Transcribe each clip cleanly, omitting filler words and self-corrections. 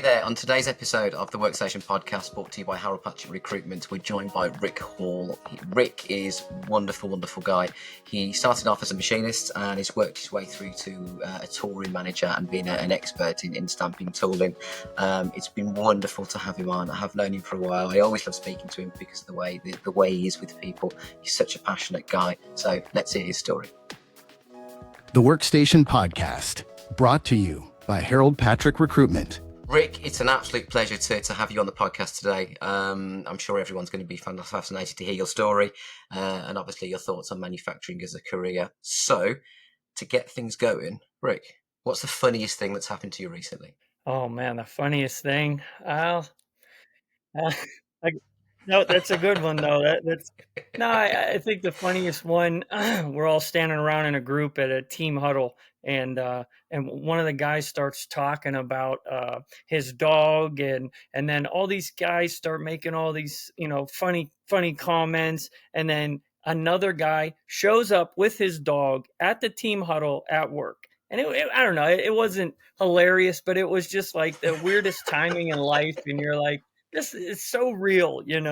there. On today's episode of the Workstation Podcast, brought to you by Harold Patrick Recruitment, we're joined by Rick Hall. Rick is a wonderful, wonderful guy. He started off as a machinist and has worked his way through to a toolroom manager and being an expert in stamping tooling. It's been wonderful to have him on. I have known him for a while. I always love speaking to him because of the way he is with people. He's such a passionate guy. So let's hear his story. The Workstation Podcast, brought to you by Harold Patrick Recruitment. Rick, it's an absolute pleasure to have you on the podcast today. I'm sure everyone's going to be fascinated to hear your story and obviously your thoughts on manufacturing as a career. So, to get things going, Rick, what's the funniest thing that's happened to you recently? Oh man, the funniest thing. Like, no, that's a good one though. I think the funniest one. We're all standing around in a group at a team huddle, and one of the guys starts talking about his dog, and then all these guys start making all these funny comments, and then another guy shows up with his dog at the team huddle at work. And I don't know, it wasn't hilarious, but it was just like the weirdest timing in life. And you're like, this is so real, and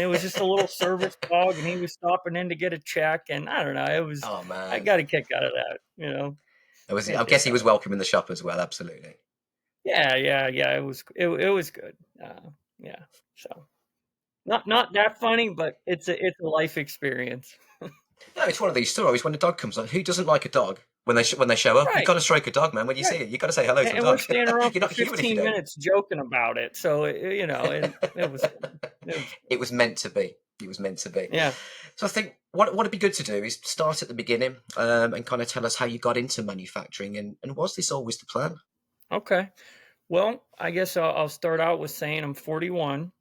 it was just a little service dog, and he was stopping in to get a check. And I don't know, Oh man, I got a kick out of that, I guess he was welcome in the shop as well. Absolutely. Yeah. It was good. Yeah. So not that funny, but it's a life experience. No, it's one of these stories when a dog comes on. Who doesn't like a dog? When they show up, Right. You've got to stroke a dog, man. When you see it, you've got to say hello to a dog. And we're standing around You're for not human if you 15 don't. minutes joking about it. So, It was meant to be. It was meant to be. Yeah. So I think what would be good to do is start at the beginning and kind of tell us how you got into manufacturing and was this always the plan? Okay. Well, I guess I'll start out with saying I'm 41.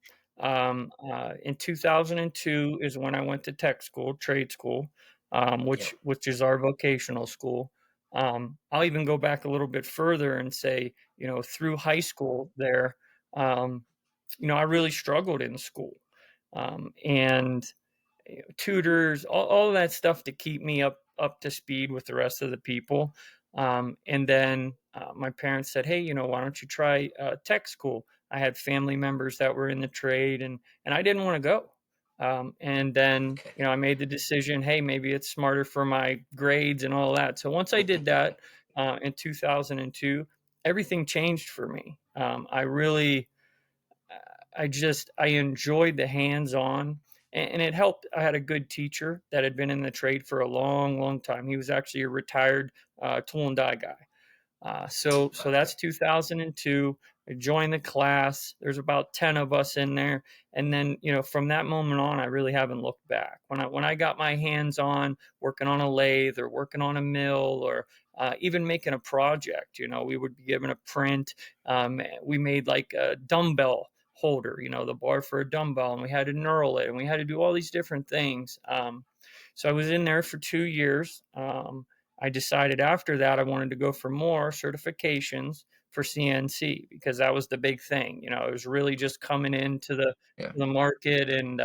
In 2002 is when I went to tech school, trade school, which is our vocational school. I'll even go back a little bit further and say, through high school there, I really struggled in school, and tutors, all of that stuff to keep me up to speed with the rest of the people. And then my parents said, hey, why don't you try tech school? I had family members that were in the trade, and I didn't want to go. And then, I made the decision, hey, maybe it's smarter for my grades and all that. So once I did that in 2002, everything changed for me. I enjoyed the hands-on, and it helped. I had a good teacher that had been in the trade for a long, long time. He was actually a retired tool and die guy. So that's 2002. I joined the class. There's about 10 of us in there. And then, from that moment on, I really haven't looked back. When I got my hands on working on a lathe or working on a mill or even making a project, we would be given a print. We made like a dumbbell holder, the bar for a dumbbell, and we had to knurl it, and we had to do all these different things. So I was in there for 2 years. I decided after that I wanted to go for more certifications for CNC because that was the big thing. It was really just coming into the market, and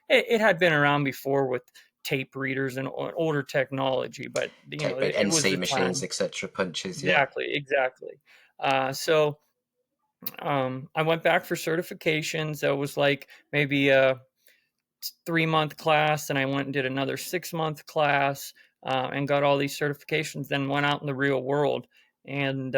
it had been around before with tape readers and older technology, but it was NC machines, etc., punches. Exactly. So I went back for certifications. That was like maybe a 3-month class, and I went and did another 6-month class and got all these certifications, then went out in the real world. And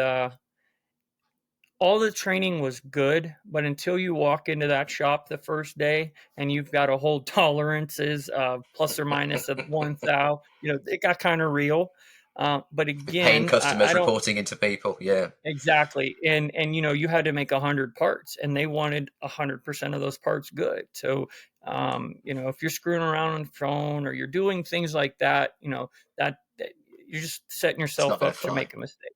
all the training was good, but until you walk into that shop the first day and you've got to hold tolerances plus or minus of 1 thou, it got kind of real. But again, paying customers, reporting into people. Yeah, exactly. And you had to make 100 parts, and they wanted 100% of those parts good. So, if you're screwing around on the phone or you're doing things like that, that you're just setting yourself up to make a mistake.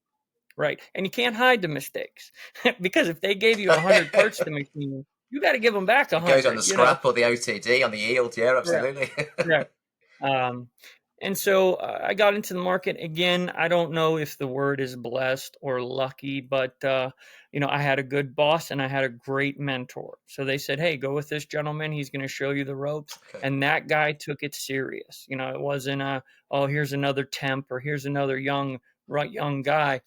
Right. And you can't hide the mistakes because if they gave you 100 parts to machine, you got to give them back 100. It goes on the scrap or the OTD on the yield. Yeah, absolutely. Correct. And so I got into the market again. I don't know if the word is blessed or lucky, but I had a good boss and I had a great mentor. So they said, hey, go with this gentleman. He's going to show you the ropes. Okay. And that guy took it serious. It wasn't here's another temp or here's another young guy.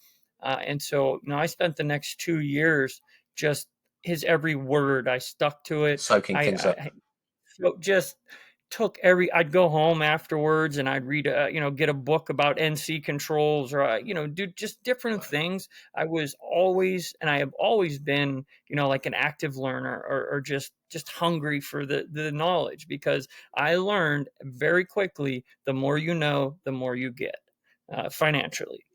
And so, I spent the next 2 years just his every word. I stuck to it. Soaking things up. I so just took I'd go home afterwards and I'd read get a book about NC controls, or do just different Wow. things. I was always, and I have always been, like an active learner, or just hungry for the knowledge, because I learned very quickly, the more you know, the more you get, financially.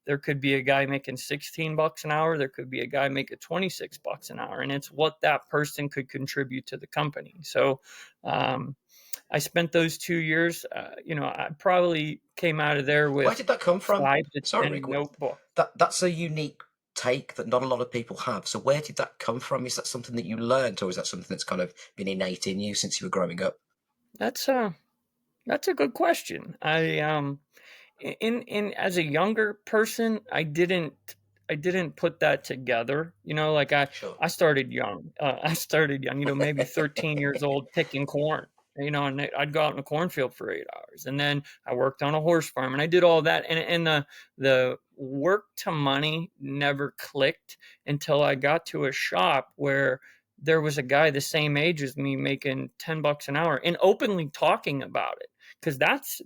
There could be a guy making $16 an hour, there could be a guy making $26 an hour, and it's what that person could contribute to the company. So um, I spent those 2 years. I probably came out of there Where with did that come from? 5 to 10 Sorry, Rick. notebooks. That's a unique take that not a lot of people have. So where did that come from? Is that something that you learned, or is that something that's kind of been innate in you since you were growing up? That's a good question. In as a younger person, I didn't put that together. Like Sure. I started young. I started young, maybe 13 years old, picking corn. And I'd go out in a cornfield for 8 hours, and then I worked on a horse farm, and I did all that. And the work to money never clicked until I got to a shop where there was a guy the same age as me making $10 an hour and openly talking about it, because that's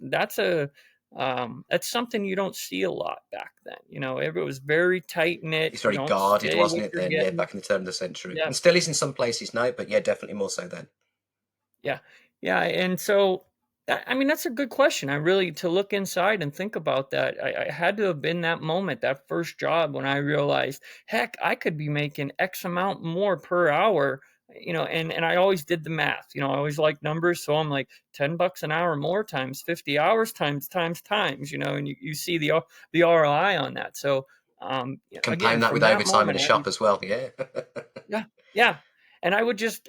something you don't see a lot back then. It was very tight knit. It's very guarded, Say wasn't what it, you're then? Yeah, getting. back in the turn of the century. Yeah, And still is in some places now, but yeah, definitely more so then. yeah, yeah. And so, I mean, that's a good question. I really, to look inside and think about that, I had to have been that moment, that first job, when I realized, heck, I could be making X amount more per hour. And I always did the math. I always like numbers, so I'm like, $10 an hour more times 50 hours times. And you see the ROI on that. So, again, Compound that from with that overtime in moment, a shop as well, yeah. yeah, yeah. And I would just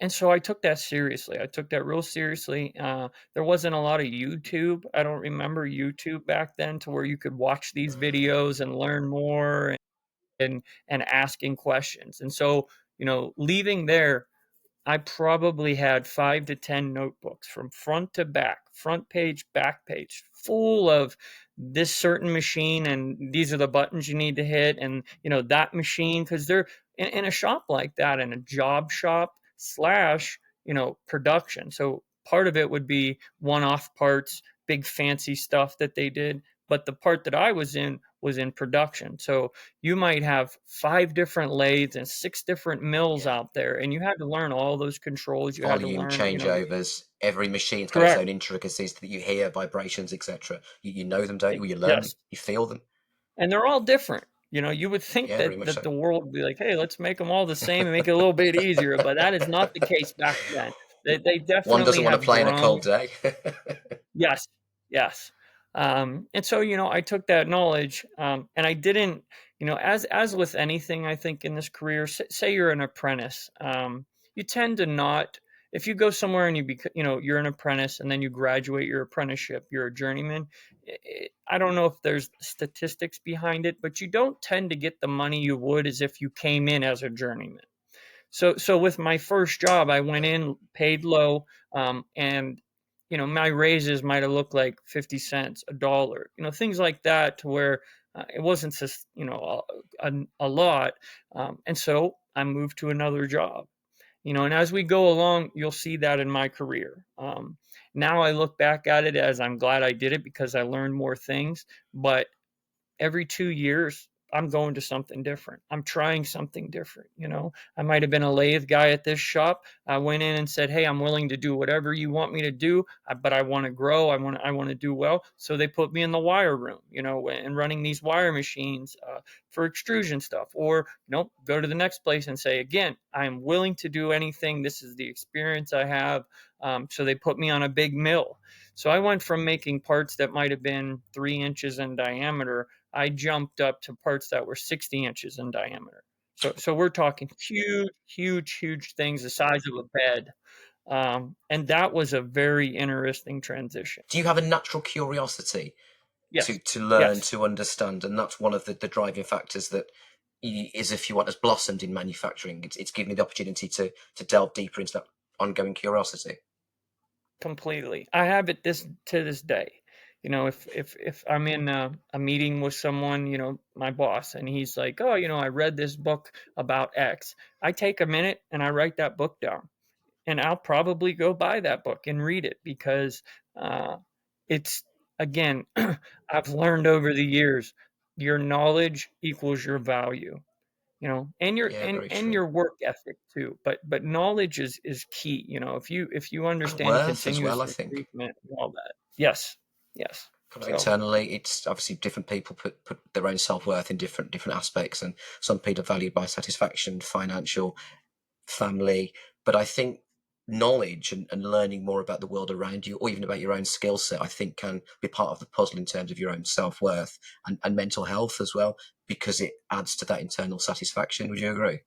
and so I took that seriously. I took that real seriously. There wasn't a lot of YouTube. I don't remember YouTube back then, to where you could watch these videos and learn more, and asking questions. And so, leaving there, I probably had 5 to 10 notebooks from front to back, front page, back page, full of this certain machine, and these are the buttons you need to hit, and that machine, because they're in a shop like that, in a job shop slash production. So part of it would be one-off parts, big fancy stuff that they did, but the part that I was in production. So you might have 5 different lathes and 6 different mills Yeah. out there, and you had to learn all those controls. You had to Volume learn, changeovers. Every machine's got its correct. own intricacies that you hear, vibrations, etc. You know them, don't you? You learn them. Yes, You feel them. and they're all different. You would think Yeah, very that much so. the world would be like, hey, let's make them all the same and make it a little bit easier, but that is not the case back then. They One definitely doesn't want to have play in a grown. cold day. Yes, yes. And so, I took that knowledge, and I didn't, as with anything, I think, in this career, say you're an apprentice, you tend to not, if you go somewhere and you're an apprentice, and then you graduate your apprenticeship, you're a journeyman. I don't know if there's statistics behind it, but you don't tend to get the money you would as if you came in as a journeyman. So with my first job, I went in, paid low, and my raises might have looked like 50 cents, a dollar, things like that, to where it wasn't just a lot. And so I moved to another job. And as we go along, you'll see that in my career. Now I look back at it as, I'm glad I did it, because I learned more things. But every 2 years, I'm going to something different. I'm trying something different. I might have been a lathe guy at this shop. I went in and said, hey, I'm willing to do whatever you want me to do, but I want to grow. I want to do well. So they put me in the wire room, and running these wire machines, for extrusion stuff. Or go to the next place and say, again, I am willing to do anything. This is the experience I have. So they put me on a big mill. So I went from making parts that might have been 3 inches in diameter. I jumped up to parts that were 60 inches in diameter. So we're talking huge, huge, huge things the size of a bed. And that was a very interesting transition. Do you have a natural curiosity Yes, to learn, yes, to understand? And that's one of the driving factors that is, if you want, has blossomed in manufacturing. It's given me the opportunity to delve deeper into that ongoing curiosity. completely. I have it to this day. If I'm in a meeting with someone, my boss, and he's like, oh, I read this book about X. I take a minute and I write that book down, and I'll probably go buy that book and read it because uh, it's again, I've learned over the years, your knowledge equals your value, and your Yeah, and very and true. your work ethic too. But knowledge is key. If you And understand worth as well, continuous I think. improvement and all that. Yes, yes. Kind of So internally, it's obviously different people put their own self worth in different aspects, and some people are valued by satisfaction, financial, family. But I think knowledge and learning more about the world around you, or even about your own skill set, I think can be part of the puzzle in terms of your own self worth and mental health as well, because it adds to that internal satisfaction. Would you agree?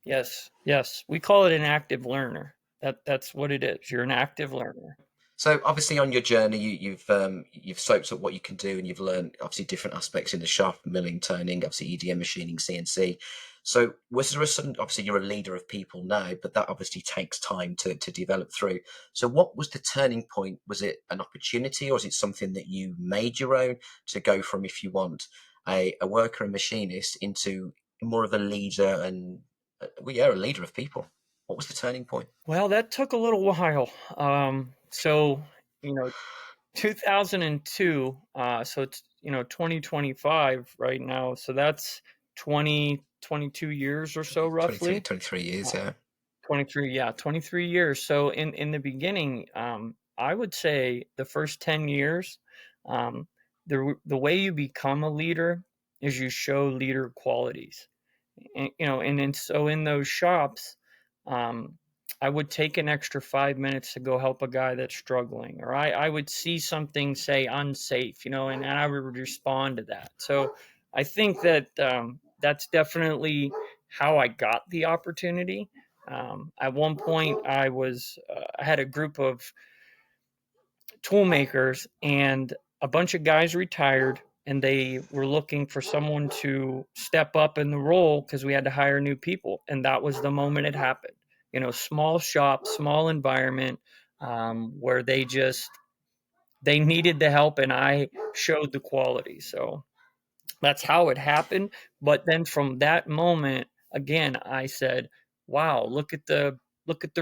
yes, yes, we call it an active learner. That's what it is. You're an active learner. So obviously on your journey, you've soaked up what you can do, and you've learned obviously different aspects in the shop, milling, turning, obviously EDM machining, CNC. So was there a sudden? Obviously, you're a leader of people now, but that obviously takes time to develop through. So what was the turning point? Was it an opportunity, or is it something that you made your own to go from, if you want, a worker and machinist into more of a leader and well, yeah, a leader of people? What was the turning point? Well, that took a little while. So, you know, 2002, so it's, 2025 right now. So that's 22 years or so 23, roughly. 23 years, Uh, yeah. 23, yeah, 23 years. So in the beginning, I would say the first 10 years, um, the way you become a leader is you show leader qualities. And in those shops, um, I would take an extra 5 minutes to go help a guy that's struggling, or I would see something say unsafe, and I would respond to that. So I think that that's definitely how I got the opportunity. At one point, I had a group of tool makers, and a bunch of guys retired, and they were looking for someone to step up in the role because we had to hire new people, and that was the moment it happened. Small shop, small environment, where they needed the help, and I showed the quality. So that's how it happened. But then from that moment, again, I said, wow, look at the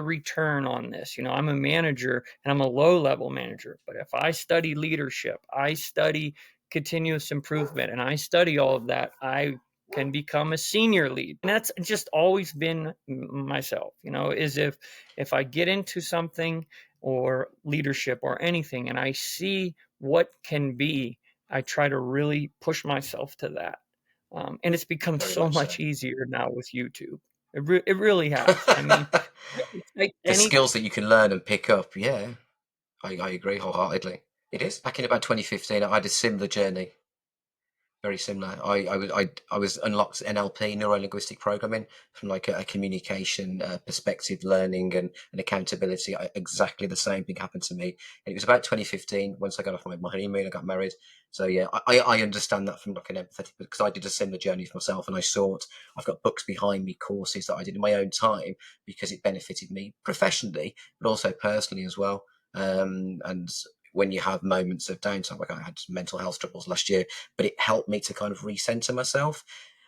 return on this. I'm a manager, and I'm a low level manager. But if I study leadership, I study continuous improvement, and I study all of that, I can become a senior lead. And that's just always been myself, is if I get into something or leadership or anything and I see what can be, I try to really push myself to that. And it's become Very so much so. much easier now with YouTube. It really has. I mean, I can take The any. skills that you can learn and pick up, yeah, I agree wholeheartedly. It is. Back in about 2015, I had a similar journey, very similar. I was unlocked NLP, neuro linguistic programming, from like a communication perspective, learning and accountability. Exactly the same thing happened to me, and it was about 2015. Once I got off my honeymoon, I got married. So yeah, I understand that from like an empathetic, because I did a similar journey for myself, and I've got books behind me, courses that I did in my own time because it benefited me professionally, but also personally as well. And when you have moments of downtime, like I had mental health troubles last year, but it helped me to kind of recenter myself.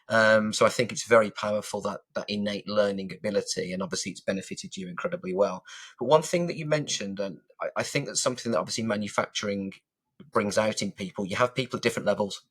So I think it's very powerful, that innate learning ability, and obviously it's benefited you incredibly well. But one thing that you mentioned, and I think that's something that obviously manufacturing brings out in people. You have people at different levels,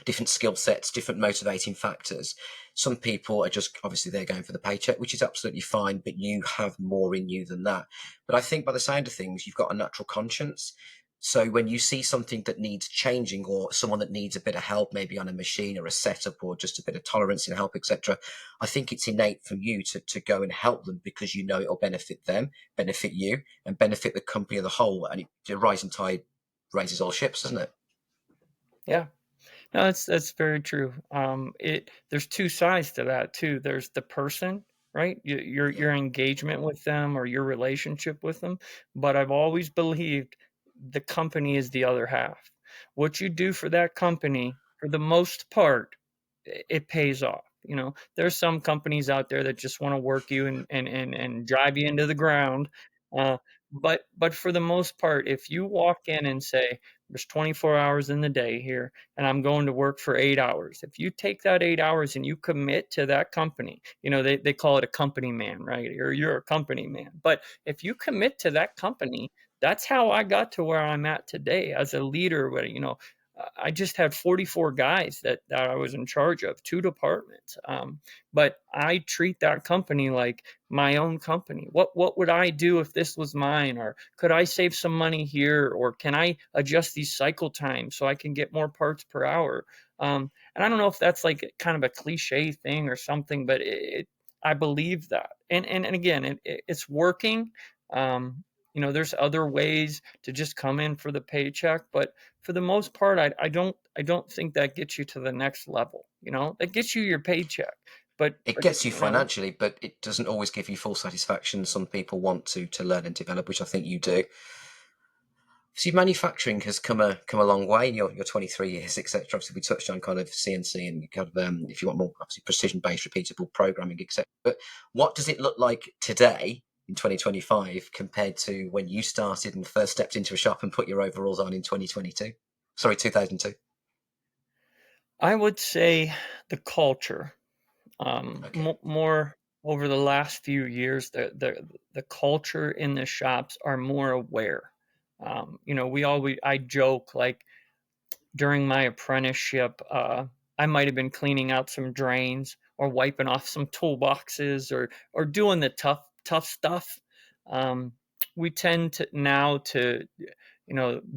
different skill sets, different motivating factors. Some people are just obviously they're going for the paycheck, which is absolutely fine, but you have more in you than that. But I think by the sound of things, you've got a natural conscience. So when you see something that needs changing, or someone that needs a bit of help, maybe on a machine or a setup, or just a bit of tolerance and help, etc., I think it's innate from you to go and help them, because you know it'll benefit them, benefit you, and benefit the company as a whole. And the rising tide raises all ships, doesn't it? Yeah. No, that's very true. There's two sides to that too. There's the person, right? Yeah, Your engagement with them or your relationship with them. But I've always believed the company is the other half. What you do for that company, for the most part, it pays off. There's some companies out there that just want to work you and drive you into the ground. Uh, but for the most part, if you walk in and say, there's 24 hours in the day here, and I'm going to work for 8 hours. If you take that 8 hours and you commit to that company, they call it a company man, right? Or you're a company man. But if you commit to that company, that's how I got to where I'm at today as a leader. I just had 44 guys that I was in charge of, two departments. But I treat that company like my own company. What would I do if this was mine? Or could I save some money here? Or can I adjust these cycle times so I can get more parts per hour? And I don't know if that's like kind of a cliche thing or something, but I believe that. And again, it's working. There's other ways to just come in for the paycheck, but for the most part, I don't think that gets you to the next level. That gets you your paycheck, but It but gets you financially, but it doesn't always give you full satisfaction. Some people want to learn and develop, which I think you do. See, manufacturing has come a long way in your 23 years, etc. Obviously, we touched on kind of CNC and kind of if you want more obviously precision based, repeatable programming, etc. But what does it look like today in 2025 compared to when you started and first stepped into a shop and put your overalls on in 2022? Sorry, 2002. I would say the culture, Okay. more over the last few years, the culture in the shops are more aware. I joke like during my apprenticeship, I might have been cleaning out some drains or wiping off some toolboxes or doing the tough stuff. Um, we tend to now to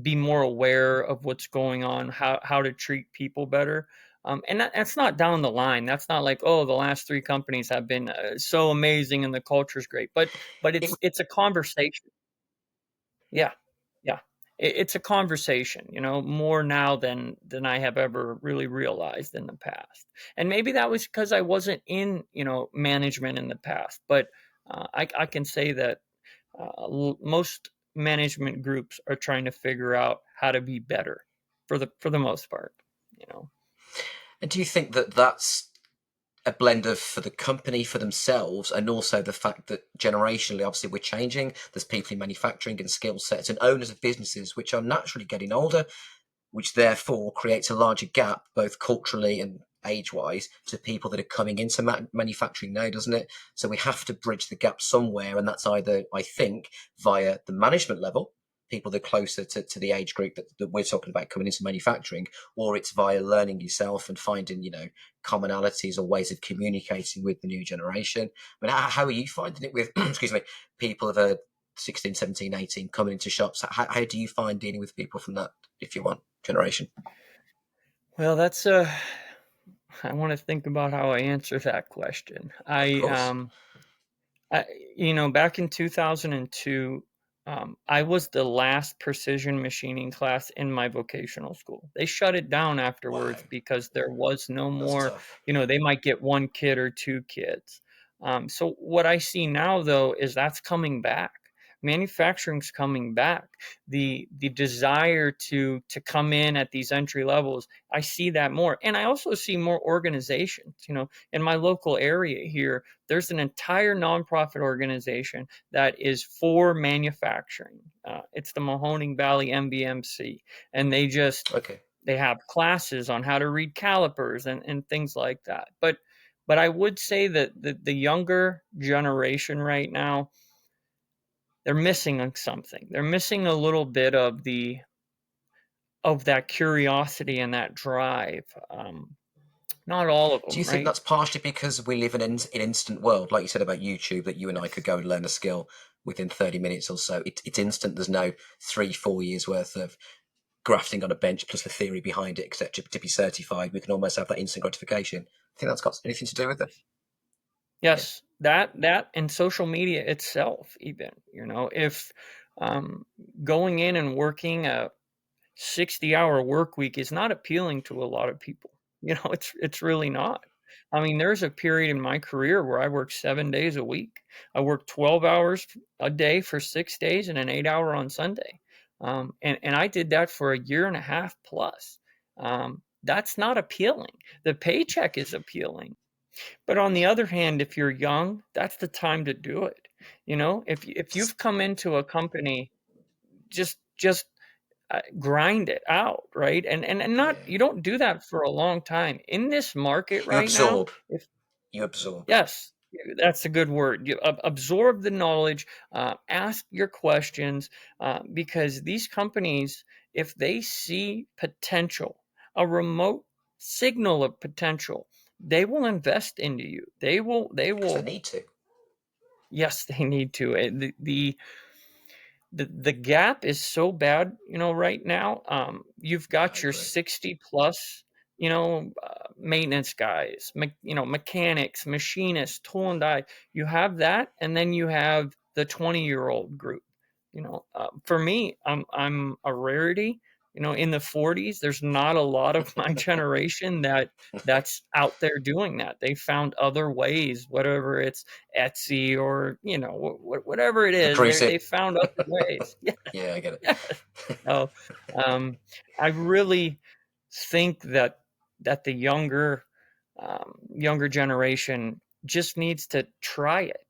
be more aware of what's going on, how to treat people better. And that's not down the line. That's not like, oh, the last three companies have been so amazing and the culture's great. But It, it's a conversation. Yeah, yeah. It's a conversation, more now than I have ever really realized in the past. And maybe that was because I wasn't in, management in the past. But I can say that most management groups are trying to figure out how to be better for the most part. You know. and do you think that that's a blend of for the company for themselves and also the fact that generationally obviously we're changing, there's people in manufacturing and skill sets and owners of businesses which are naturally getting older, which therefore creates a larger gap both culturally and age wise to people that are coming into manufacturing now, doesn't it? So we have to bridge the gap somewhere, and that's either I think via the management level, people that are closer to the age group that we're talking about coming into manufacturing, or it's via learning yourself and finding commonalities or ways of communicating with the new generation. I mean, how are you finding it with excuse me, people of a 16, 17, 18 coming into shops? How do you find dealing with people from that, if you want, generation? Well, I want to think about how I answer that question. Of course. I, back in 2002, I was the last precision machining class in my vocational school. They shut it down Wow, afterwards because there was no that's more, tough. they might get one kid or two kids. So what I see now, though, is that's coming back. Manufacturing's coming back. The desire to come in at these entry levels, I see that more, and I also see more organizations. In my local area here, there's an entire nonprofit organization that is for manufacturing. It's the Mahoning Valley MVMC, and Okay. they have classes on how to read calipers and things like that. But I would say that the younger generation right now, they're missing something. They're missing a little bit of that curiosity and that drive. Not all of Do them, you think right? that's partially because we live in an instant world, like you said about YouTube, that you and I could Yes. go and learn a skill within 30 minutes or so? It's instant. There's no 3, 4 years worth of grafting on a bench plus the theory behind it, etc. To be certified, we can almost have that instant gratification. I think that's got anything to do with it. Yeah. Yes, that and social media itself, even, if um, going in and working a 60-hour work week is not appealing to a lot of people. It's really not. I mean, there's a period in my career where I worked 7 days a week. I worked 12 hours a day for 6 days and an 8 hour on Sunday. And I did that for a year and a half plus. That's not appealing. The paycheck is appealing, but on the other hand, if you're young, that's the time to do it. If you've come into a company, just grind it out, right? And not, Yeah. you don't do that for a long time in this market You right now. absorb. If You absorb. Yes, that's a good word. You absorb the knowledge, ask your questions, because these companies, if they see potential, a remote signal of potential, they will invest into you. They will. They Because they will. need to. Yes, they need to. The gap is so bad, right now. You've I got your agree. 60 plus, maintenance guys, mechanics, machinists, tool and die. You have that, and then you have the 20-year-old group. For me, I'm a rarity. In the 40s, there's not a lot of my generation that's out there doing that. They found other ways, whatever it's Etsy or whatever it The is. cruise They it. found other ways. Yeah, Yeah, I get yeah. it. So, I really think that the younger generation just needs to try it.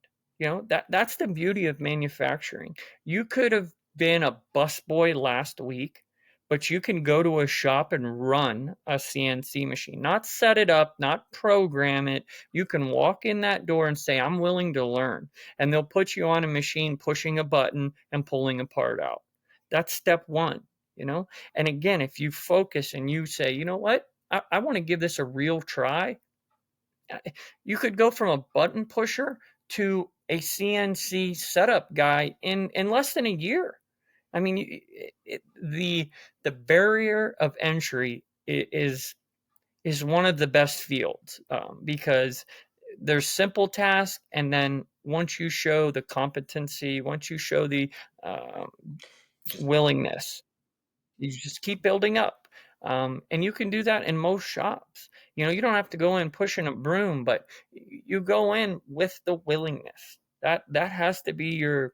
That's the beauty of manufacturing. You could have been a busboy last week, but you can go to a shop and run a CNC machine, not set it up, not program it. You can walk in that door and say, I'm willing to learn. And they'll put you on a machine pushing a button and pulling a part out. That's step one, you know? And again, if you focus and you say, you know what, I want to give this a real try, you could go from a button pusher to a CNC setup guy in less than a year. I mean, the barrier of entry is one of the best fields, because there's simple tasks, and then once you show the competency, once you show the um, Just willingness, you just keep building up. And you can do that in most shops. You don't have to go in pushing a broom, but you go in with the willingness. That has to be your,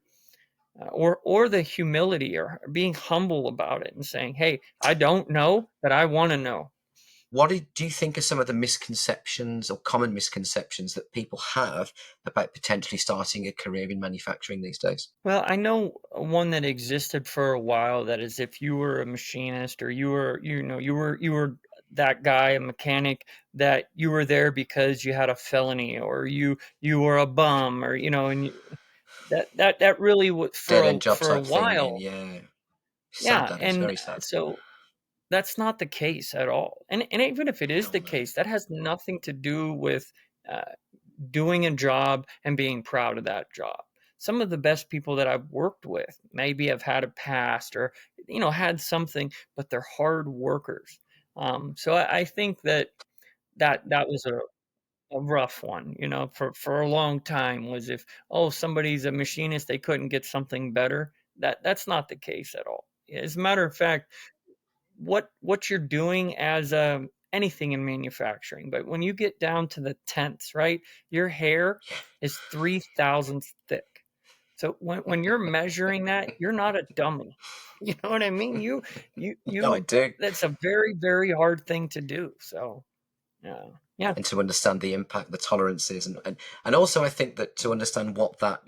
or the humility, or being humble about it and saying, "Hey, I don't know, but I want to know." do you think are some of the misconceptions or common misconceptions that people have about potentially starting a career in manufacturing these days? Well, I know one that existed for a while, that is, if you were a machinist, or you were that guy, a mechanic, that you were there because you had a felony, or you were a bum, or that really was Dead end job for a type thing. In while. yeah, sad. Yeah, That is and very sad. so that's not the case at all. And even if it is Hell the no. case, that has nothing to do with uh, doing a job and being proud of that job. Some of the best people that I've worked with maybe have had a past, or had something, but they're hard workers. So I think that was a rough one, for a long time, was, if, oh, somebody's a machinist, they couldn't get something better. That's not the case at all. As a matter of fact, what you're doing as anything in manufacturing, but when you get down to the tenths, right, your hair Yeah. is 3 thousandths thick. So when you're measuring that, you're not a dummy. You know what I mean? No, I do. That's a very, very hard thing to do. So yeah, yeah, And to understand the impact, the tolerances, and also I think that to understand what that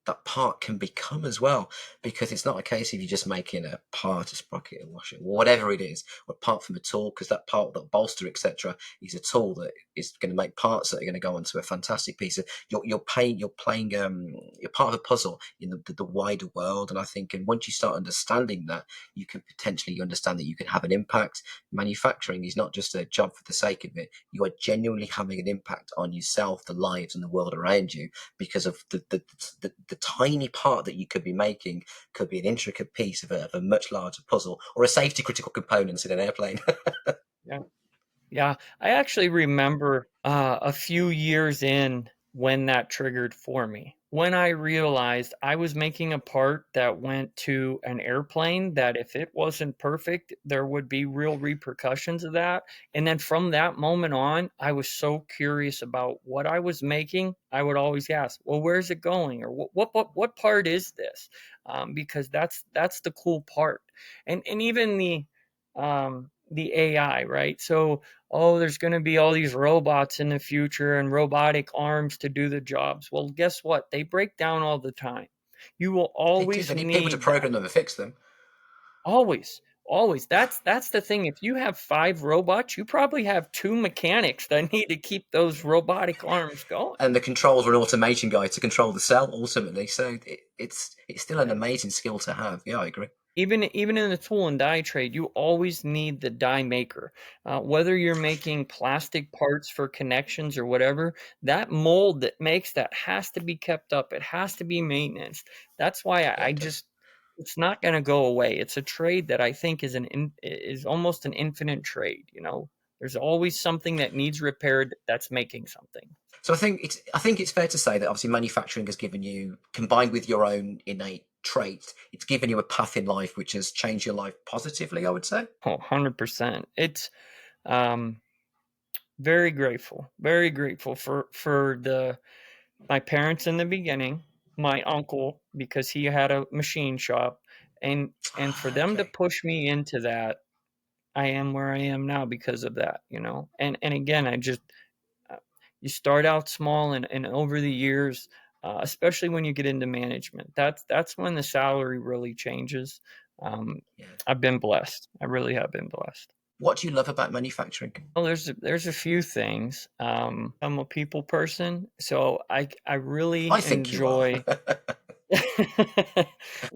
that part can become as well, because it's not a case of you just making a part, a sprocket, a washer, whatever it is, or a part from a tool, because that part, that bolster, etc., is a tool that is going to make parts that are going to go onto a fantastic piece of. You're part of a puzzle in the wider world, and I think, and once you start understanding that, you can potentially understand that you can have an impact. Manufacturing is not just a job for the sake of it. You are genuinely having an impact on yourself, the lives, and the world around you, because of the tiny part that you could be making could be an intricate piece of a much larger puzzle, or a safety critical component in an airplane. yeah. Yeah, I actually remember a few years in when that triggered for me. When I realized I was making a part that went to an airplane, that if it wasn't perfect, there would be real repercussions of that. And then from that moment on, I was so curious about what I was making. I would always ask, "Well, where's it going?" Or what part is this? Because that's the cool part. And even the AI, right? So, oh, there's going to be all these robots in the future and robotic arms to do the jobs. Well, guess what? They break down all the time. You will They do. always They need people to need that. program them and fix them. Always. Always. That's the thing. If you have 5 robots, you probably have 2 mechanics that need to keep those robotic arms going. And the controls are an automation guy to control the cell ultimately. So it's still an amazing skill to have. Yeah, I agree. Even in the tool and die trade, you always need the die maker. Whether you're making plastic parts for connections or whatever, that mold that makes that has to be kept up. It has to be maintenance. That's why Yeah, I it does. just it's not going to go away. It's a trade that I think is almost an infinite trade. There's always something that needs repaired that's making something. So I think it's fair to say that obviously manufacturing has given you, combined with your own innate traits, it's given you a path in life which has changed your life positively, I would say. Oh, 100%. It's um, very grateful for the my parents in the beginning, my uncle because he had a machine shop, and for Ah, them to okay. push me into that, I am where I am now because of that. And again, I just uh, you start out small, and over the years, especially when you get into management, that's when the salary really changes. Um, Yeah. I've been blessed. I really have been blessed. What do you love about manufacturing? Well, there's a few things. I'm a people person, so I I really think you are. enjoy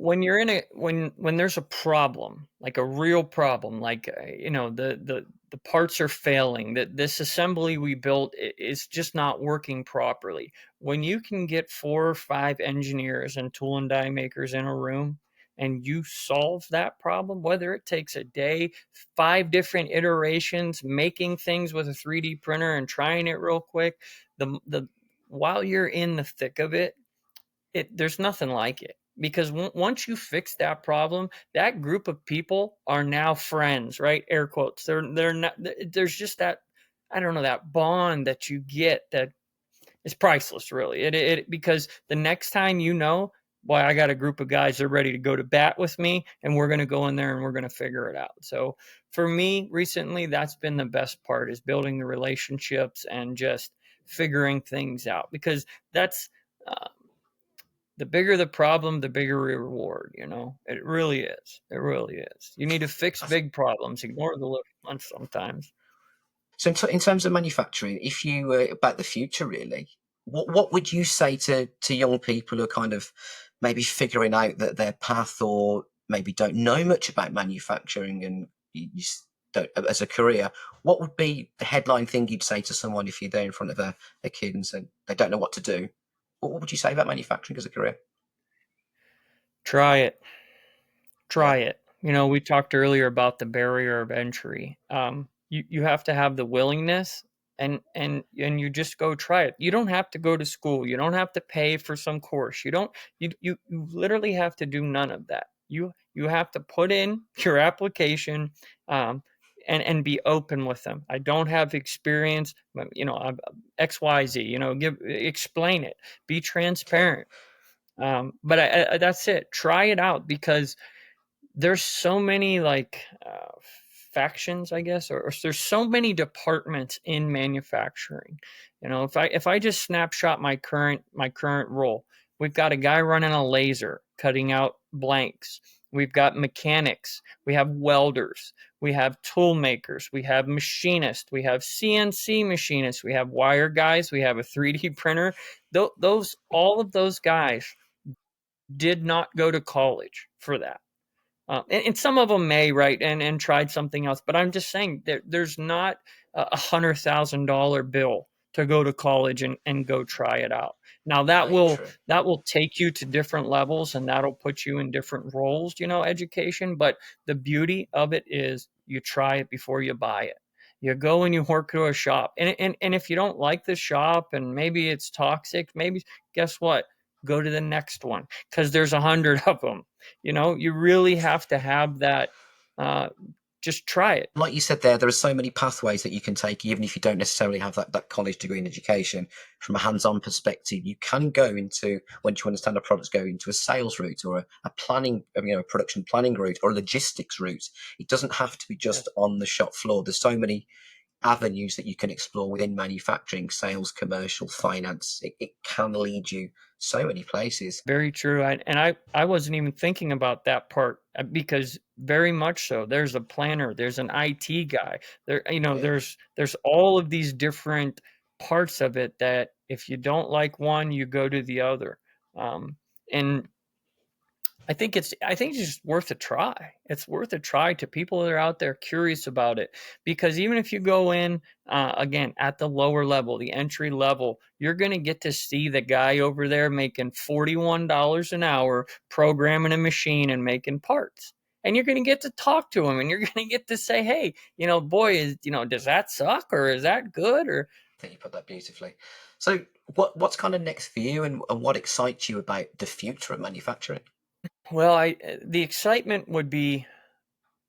when there's a problem, like a real problem, like the parts are failing, that this assembly we built is just not working properly. When you can get 4 or 5 engineers and tool and die makers in a room and you solve that problem, whether it takes a day, 5 different iterations, making things with a 3D printer and trying it real quick, the while you're in the thick of it, there's nothing like it, because once you fix that problem, that group of people are now friends, right? Air quotes. They're not. There's just that, I don't know, that bond that you get that is priceless, really. It because the next time, boy, I got a group of guys that are ready to go to bat with me, and we're going to go in there and we're going to figure it out. So for me, recently, that's been the best part, is building the relationships and just figuring things out, because that's uh, the bigger the problem, the bigger reward. It really is. It really is. You need to fix I th- big problems, ignore the little ones sometimes. so in terms of manufacturing, if you were about the future, really, what would you say to young people who are kind of maybe figuring out that their path, or maybe don't know much about manufacturing, and don't as a career? What would be the headline thing you'd say to someone if you're there in front of a kid and said they don't know what to do? What would you say about manufacturing as a career? Try it. Yeah, Try it. We talked earlier about the barrier of entry. You have to have the willingness, and you just go try it. You don't have to go to school. You don't have to pay for some course. You literally have to do none of that. You have to put in your application, um, and be open with them. I don't have experience, I'm XYZ. Explain it. Be okay. transparent. But that's it. Try it out, because there's so many, like, factions, I guess, or there's so many departments in manufacturing. If I just snapshot my current role, we've got a guy running a laser cutting out blanks. We've got mechanics, we have welders, we have tool makers, we have machinists, we have CNC machinists, we have wire guys, we have a 3D printer. Those All of those guys did not go to college for that. And some of them may, right, and tried something else. But I'm just saying that there's not a $100,000 bill to go to college and go try it out. Now that Very will true. that will take you to different levels, and that'll put you in different roles, education. But the beauty of it is you try it before you buy it. You go and you work to a shop, and if you don't like the shop and maybe it's toxic, maybe, guess what? Go to the next one, because there's 100 of them. You really have to have that, uh, just try it. Like you said there are so many pathways that you can take, even if you don't necessarily have that college degree in education. From a hands-on perspective, you can go into, once you understand a product, go into a sales route or a planning, a production planning route or a logistics route. It doesn't have to be just Yes. on the shop floor. There's so many avenues that you can explore within manufacturing, sales, commercial, finance. It can lead you so many places. Very true. I wasn't even thinking about that part because very much so. There's a planner, there's an IT guy. There, Yeah, there's all of these different parts of it that if you don't like one, you go to the other. And I think it's just worth a try. It's worth a try to people that are out there curious about it, because even if you go in again at the lower level, the entry level, you're going to get to see the guy over there making $41 an hour programming a machine and making parts. And you're going to get to talk to him, and you're going to get to say, "Hey, boy, does that suck or is that good?" Or I think you put that beautifully. So, what's kind of next for you, and what excites you about the future of manufacturing? well, the excitement would be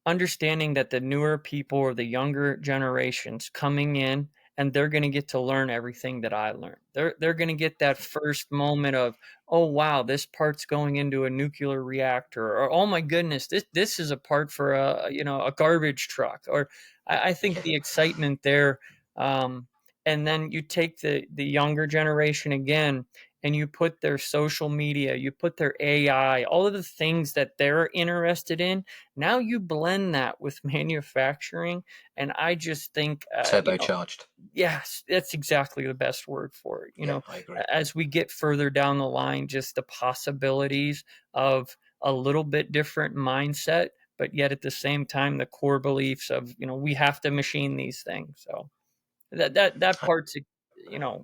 understanding that the newer people or the younger generations coming in, and they're going to get to learn everything that I learned. They're going to get that first moment of, oh wow, this part's going into a nuclear reactor, or oh my goodness, this is a part for a garbage truck. Or I think Yeah, the excitement there, um, and then you take the younger generation again, and you put their social media, you put their AI, all of the things that they're interested in. Now you blend that with manufacturing, and I just think, turbocharged. yes, that's exactly the best word for it. Yeah, I agree. As we get further down the line, just the possibilities of a little bit different mindset, but yet at the same time, the core beliefs of, we have to machine these things. So that part's,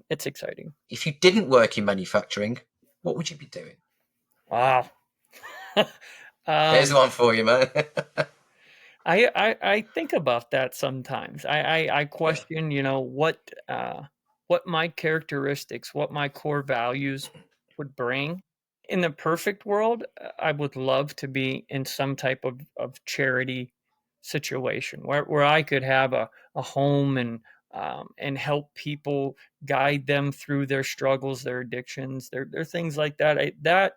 it's exciting. If you didn't work in manufacturing, what would you be doing? Wow. There's um, one for you, man. I think about that sometimes. I Yeah, question, what my characteristics, what my core values would bring. In the perfect world, I would love to be in some type of charity situation where I could have a home and help people, guide them through their struggles, their addictions, their things like that. That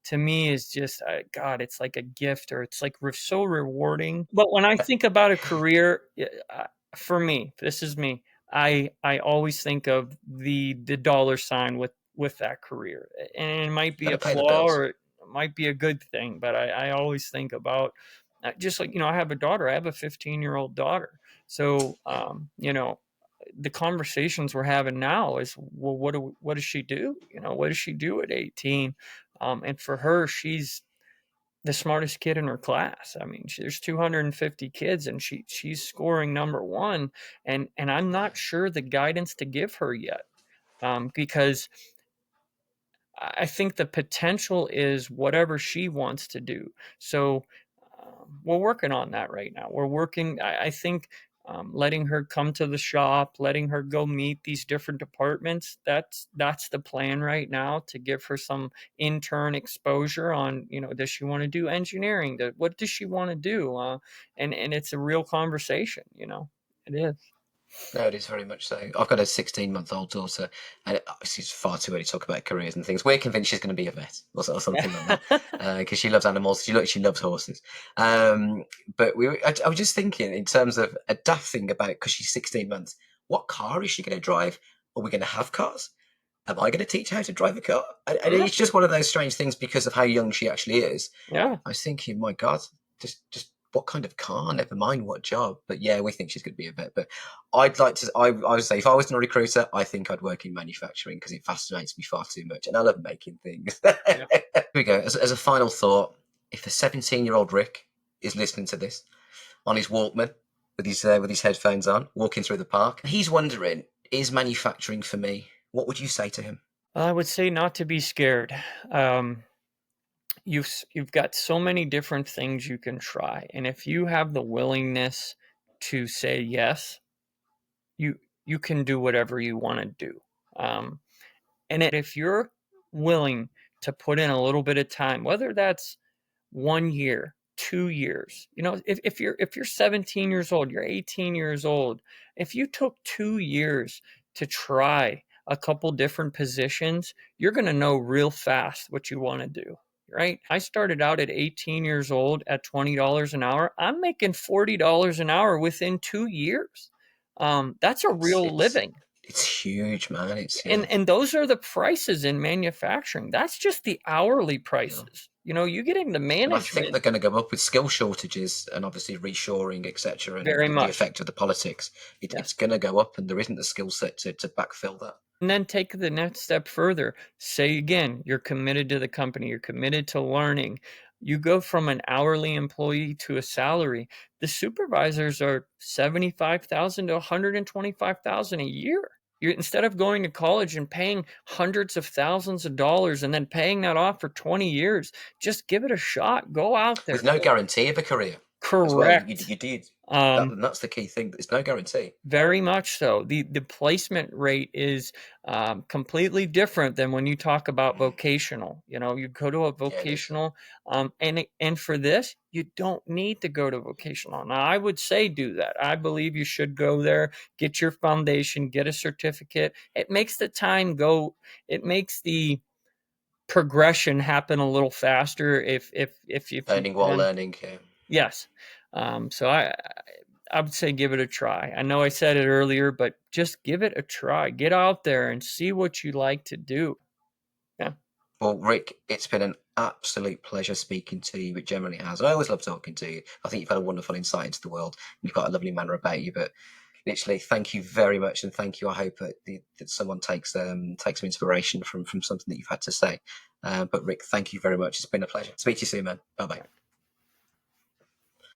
to me is just, God, it's like a gift, or it's like so rewarding. But when I think about a career, for me, this is me. I always think of the dollar sign with that career, and it might be got to a pay the flaw bills. or it might be a good thing. But I always think about, just like, I have a daughter. I have a 15-year-old daughter. So Yeah, the conversations we're having now is, well, what does she do? What does she do at 18? And for her, she's the smartest kid in her class. I mean, there's 250 kids, and she's scoring number one. And I'm not sure the guidance to give her yet, because I think the potential is whatever she wants to do. So we're working on that right now. We're working. I think, letting her come to the shop, letting her go meet these different departments. That's the plan right now, to give her some intern exposure on, does she want to do engineering? What does she want to do? And it's a real conversation. It is. no, it is very much so. I've got a 16-month-old daughter, and she's far too early to talk about careers and things. We're convinced she's going to be a vet or something like that, because she loves animals. She loves horses. But I was just thinking in terms of a daft thing about, because she's 16 months. What car is she going to drive? Are we going to have cars? Am I going to teach her how to drive a car? And Yeah. it's just one of those strange things because of how young she actually is. Yeah. I was thinking, my God, just what kind of car? Never mind what job. But yeah, we think she's going to be a vet. But I'd like to. I would say if I was a recruiter, I think I'd work in manufacturing because it fascinates me far too much, and I love making things. Yeah. Here we go. As a final thought, if a 17-year-old Rick is listening to this on his Walkman with his headphones on, walking through the park, he's wondering, is manufacturing for me? What would you say to him? I would say not to be scared. Um, you've got so many different things you can try, and if you have the willingness to say yes, you you can do whatever you want to do. um, and if you're willing to put in a little bit of time, whether that's 1 year, 2 years, if you're 17 years old, you're 18 years old, if you took 2 years to try a couple different positions, you're going to know real fast what you want to do. Right? I started out at 18 years old at $20 an hour. I'm making $40 an hour within 2 years. That's a It's real it's living. it's huge, man. It's And those are the prices in manufacturing. That's just the hourly yeah. prices. You get into And I think they're management. going to go up with skill shortages and obviously reshoring, etc., Very and the much. effect of the politics. It's Yes. going to go up, and there isn't the skill set to backfill that. And then take the next step further. Say again, you're committed to the company, you're committed to learning. You go from an hourly employee to a salary. The supervisors are 75,000 to 125,000 a year. Instead of going to college and paying hundreds of thousands of dollars and then paying that off for 20 years, just give it a shot. Go out there. With no guarantee of a career as well. You Correct. did that, Um, and that's the key thing. There's no guarantee. Very much so. The placement rate is completely different than when you talk about vocational. You go to a Yeah, it is. vocational, and for this, you don't need to go to vocational. Now, I would say do that. I believe you should go there, get your foundation, get a certificate. It makes the time go. It makes the progression happen a little faster if you've Learning while done. learning. Yeah. Yes. So I would say give it a try. I know I said it earlier, but just give it a try. Get out there and see what you like to do. Yeah. Well, Rick, it's been an absolute pleasure speaking to you. It generally has. And I always love talking to you. I think you've had a wonderful insight into the world. You've got a lovely manner about you. But literally, thank you very much, and thank you. I hope that someone takes some inspiration from something that you've had to say. But Rick, thank you very much. It's been a pleasure. Speak to you soon, man. Bye bye.